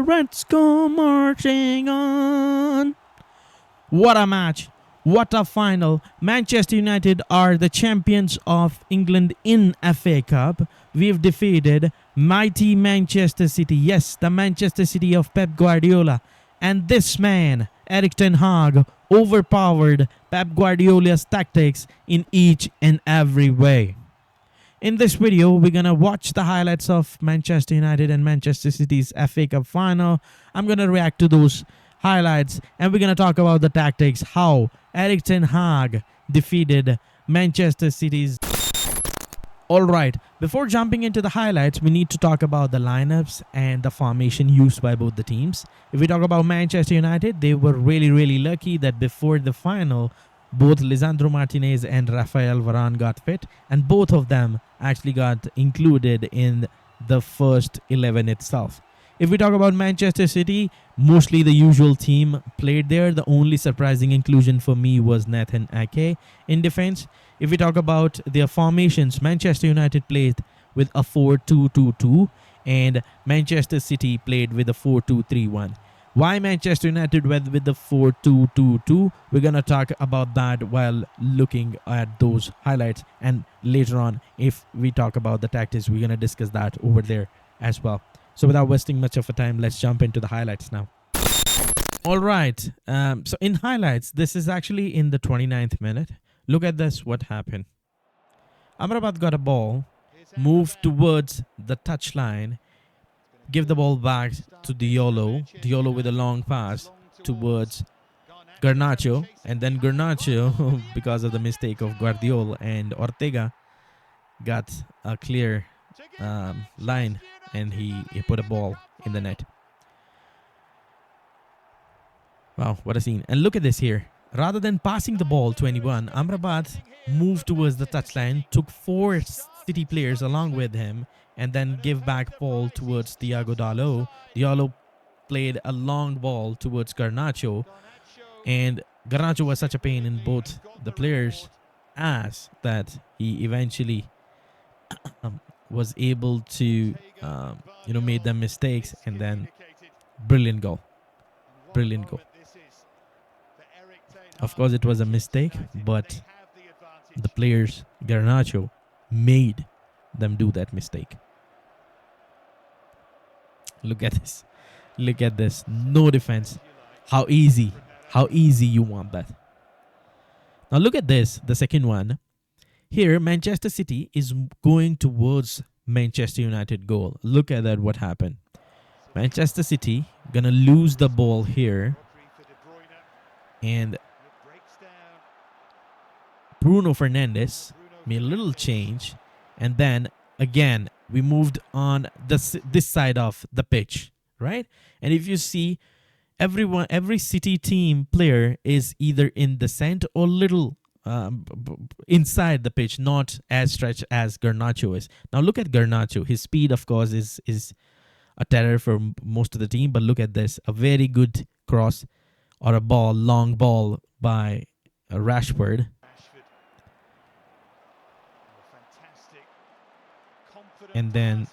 Reds go marching on. What a match. What a final. Manchester United are the champions of England in FA Cup. We've defeated mighty Manchester City. Yes, the Manchester City of Pep Guardiola. And this man, Erik Ten Hag, overpowered Pep Guardiola's tactics in each and every way. In this video, we're going to watch the highlights of Manchester United and Manchester City's FA Cup final. I'm going to react to those highlights and we're going to talk about the tactics, how Erik Ten Hag defeated Manchester City's. Alright, before jumping into the highlights, we need to talk about the lineups and the formation used by both the teams. If we talk about Manchester United, they were really lucky that before the final, both Lisandro Martinez and Rafael Varane got fit, and both of them actually got included in the first 11 itself. If we talk about Manchester City, mostly the usual team played there. The only surprising inclusion for me was Nathan Ake in defense. If we talk about their formations, Manchester United played with a 4-2-2-2 and Manchester City played with a 4-2-3-1. Why Manchester United went with the 4-2-2-2? We're going to talk about that while looking at those highlights. And later on, if we talk about the tactics, we're going to discuss that over there as well. So without wasting much of a time, let's jump into the highlights now. All right. So in highlights, this is actually in the 29th minute. Look at this, what happened. Amrabat got a ball, moved towards the touchline, give the ball back to Diallo. Diallo with a long pass towards Garnacho. And then Garnacho, because of the mistake of Guardiola and Ortega, got a clear line and he put a ball in the net. Wow, what a scene. And look at this here. Rather than passing the ball to anyone, Amrabat moved towards the touchline, took 4 City players along with him, and then give back ball towards Thiago Dalot. Diallo played a long ball towards Garnacho, and Garnacho was such a pain in both the players' ass that he eventually was able to, made them mistakes, and then brilliant goal. Brilliant goal. Of course, it was a mistake, but the players, Garnacho, made them do that mistake. Look at this. Look at this. No defense. How easy. How easy you want that. Now look at this, the second one. Here, Manchester City is going towards Manchester United goal. Look at that, what happened. Manchester City gonna lose the ball here. And Bruno Fernandes made a little change. And then, again, we moved on this side of the pitch, right? And if you see, every City team player is either in the center or little inside the pitch, not as stretched as Garnacho is. Now look at Garnacho. His speed, of course, is a terror for most of the team. But look at this. A very good cross or a long ball by Rashford. And then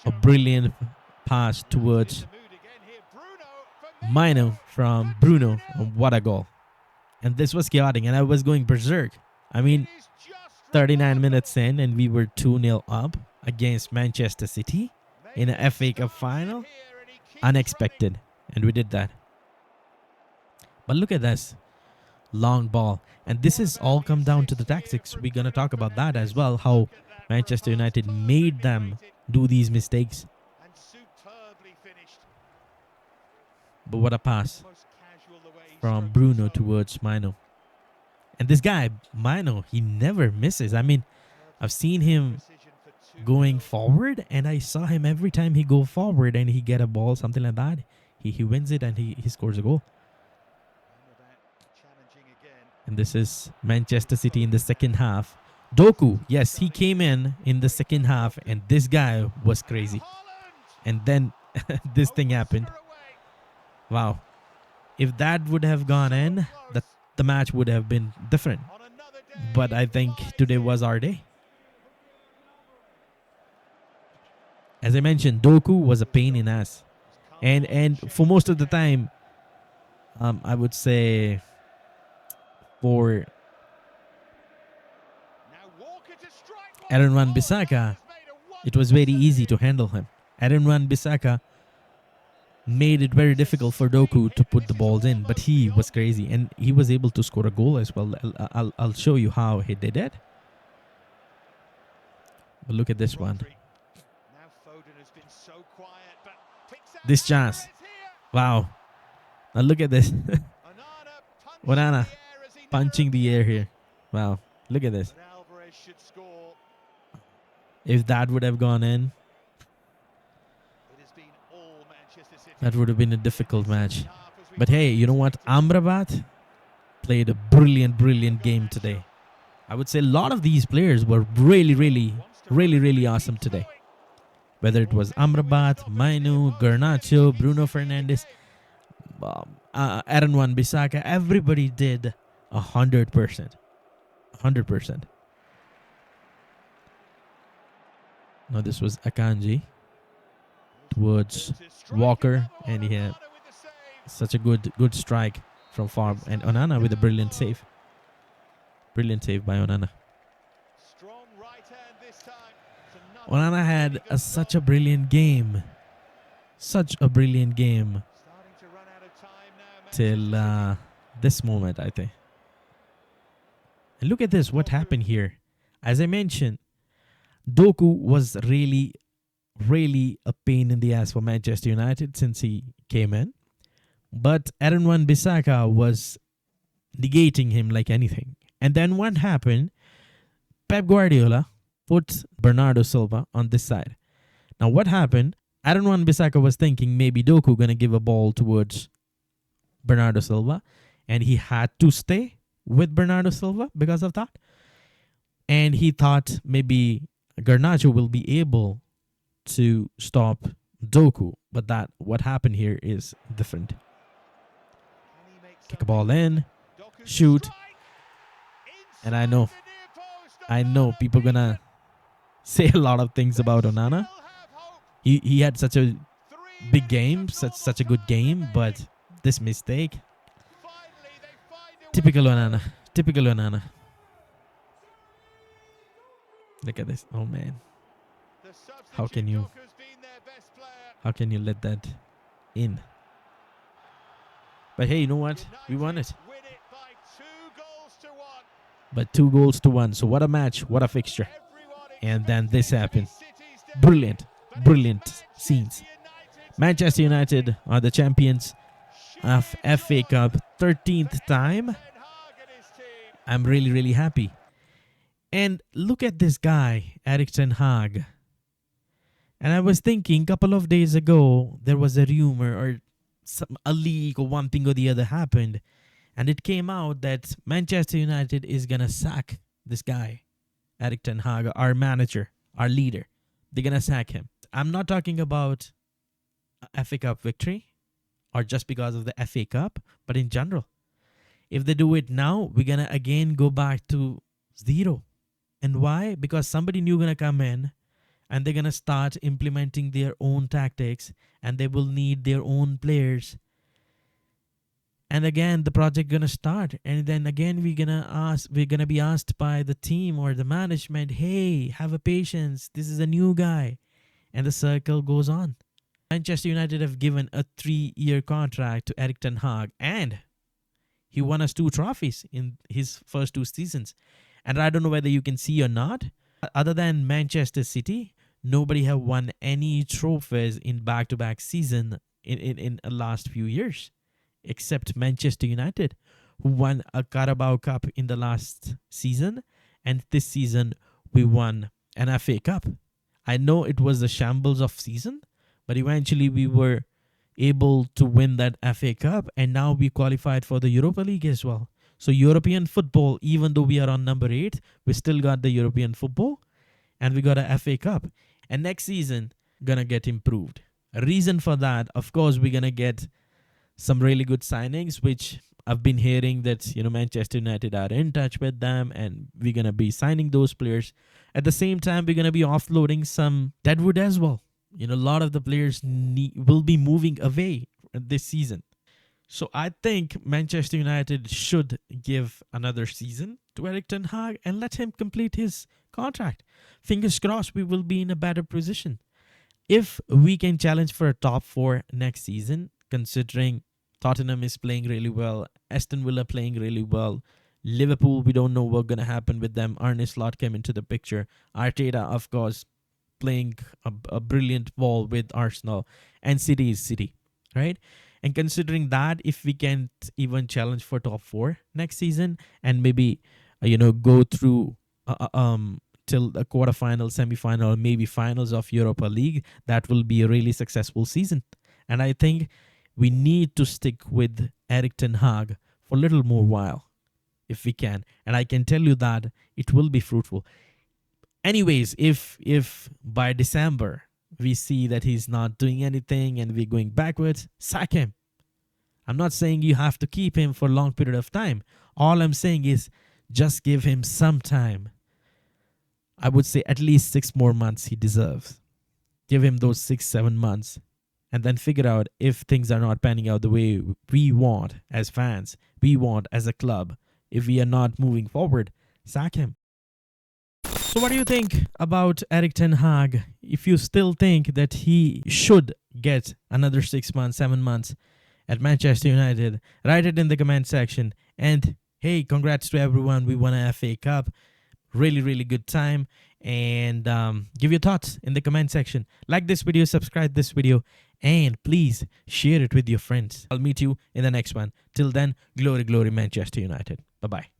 a brilliant pass towards Mino from Bruno. What a goal. And this was chaotic, and I was going berserk. I mean, 39 minutes in, and we were 2-0 up against Manchester City in an FA Cup final. Unexpected, and we did that. But look at this. Long ball. And this is all come down to the tactics. We're going to talk about that as well, how Manchester United made them do these mistakes. But what a pass from Bruno towards Mino. And this guy, Mino, he never misses. I mean, I've seen him going forward, and I saw him every time he go forward and he get a ball, something like that. He wins it and he scores a goal. And this is Manchester City in the second half. Doku, yes, he came in the second half, and this guy was crazy. And then this thing happened. Wow. If that would have gone in, the match would have been different. But I think today was our day. As I mentioned, Doku was a pain in ass. And for most of the time, I would say for Aaron Wan-Bissaka, it was very easy to handle him. Aaron Wan-Bissaka made it very difficult for Doku to put the balls in, but he was crazy and he was able to score a goal as well. I'll show you how he did it. But look at this one. This chance. Wow. Now look at this. Onana punching the air here. Wow. Look at this. If that would have gone in, that would have been a difficult match. But hey, you know what? Amrabat played a brilliant game today. I would say a lot of these players were really awesome today. Whether it was Amrabat, Mainu, Garnacho, Bruno Fernandes, Aaron Wan-Bissaka, everybody did 100%. 100%. Now this was Akanji towards Walker, and he had such a good strike from far, and Onana with a brilliant save. Brilliant save by Onana. Onana had such a brilliant game. Such a brilliant game. Till this moment, I think. And look at this, what happened here. As I mentioned, Doku was really a pain in the ass for Manchester United since he came in. But Aaron Wan-Bissaka was negating him like anything. And then what happened? Pep Guardiola put Bernardo Silva on this side. Now what happened? Aaron Wan-Bissaka was thinking maybe Doku gonna give a ball towards Bernardo Silva, and he had to stay with Bernardo Silva because of that. And he thought maybe Garnacho will be able to stop Doku, but that what happened here is different. Kick a ball in, shoot, and I know people gonna say a lot of things about Onana. He had such a big game, such a good game, but this mistake, typical Onana, typical Onana. Look at this. Oh man. How can you let that in? But hey, you know what? We won it. But 2-1. So what a match, what a fixture. And then this happened. Brilliant scenes. Manchester United are the champions of FA Cup 13th time. I'm really happy. And look at this guy, Erik Ten Hag. And I was thinking, a couple of days ago, there was a rumor or a leak or one thing or the other happened. And it came out that Manchester United is going to sack this guy, Erik Ten Hag, our manager, our leader. They're going to sack him. I'm not talking about a FA Cup victory or just because of the FA Cup, but in general. If they do it now, we're going to again go back to zero. And why? Because somebody new going to come in and they're going to start implementing their own tactics and they will need their own players. And again, the project going to start. And then again, we're going to be asked by the team or the management, hey, have a patience. This is a new guy. And the circle goes on. Manchester United have given a 3-year contract to Erik Ten Hag. And he won us 2 trophies in his first 2 seasons. And I don't know whether you can see or not. Other than Manchester City, nobody have won any trophies in back-to-back season in the last few years. Except Manchester United, who won a Carabao Cup in the last season. And this season, we won an FA Cup. I know it was a shambles of season, but eventually we were able to win that FA Cup. And now we qualified for the Europa League as well. So European football, even though we are on number 8, we still got the European football. And we got a FA Cup. And next season, gonna get improved. A reason for that, of course, we're gonna get some really good signings, which I've been hearing that, Manchester United are in touch with them and we're going to be signing those players. At the same time, we're going to be offloading some deadwood as well. A lot of the players will be moving away this season. So I think Manchester United should give another season to Erik Ten Hag and let him complete his contract. Fingers crossed we will be in a better position. If we can challenge for a top 4 next season, considering Tottenham is playing really well, Aston Villa playing really well, Liverpool, we don't know what's going to happen with them. Arne Slot came into the picture. Arteta, of course, playing a brilliant ball with Arsenal, and City is City, right? And considering that, if we can't even challenge for top 4 next season and maybe, go through till the quarterfinal, semi-final, maybe finals of Europa League, that will be a really successful season. And I think we need to stick with Erik Ten Hag for a little more while if we can. And I can tell you that it will be fruitful. Anyways, if by December we see that he's not doing anything and we're going backwards, sack him. I'm not saying you have to keep him for a long period of time. All I'm saying is just give him some time. I would say at least 6 more months he deserves. Give him those 6-7 months and then figure out if things are not panning out the way we want as fans, we want as a club. If we are not moving forward, sack him. So what do you think about Erik Ten Hag? If you still think that he should get another 6 months, 7 months at Manchester United, write it in the comment section. And hey, congrats to everyone. We won a FA Cup. Really, really good time. And give your thoughts in the comment section. Like this video, subscribe this video, and please share it with your friends. I'll meet you in the next one. Till then, glory, glory, Manchester United. Bye-bye.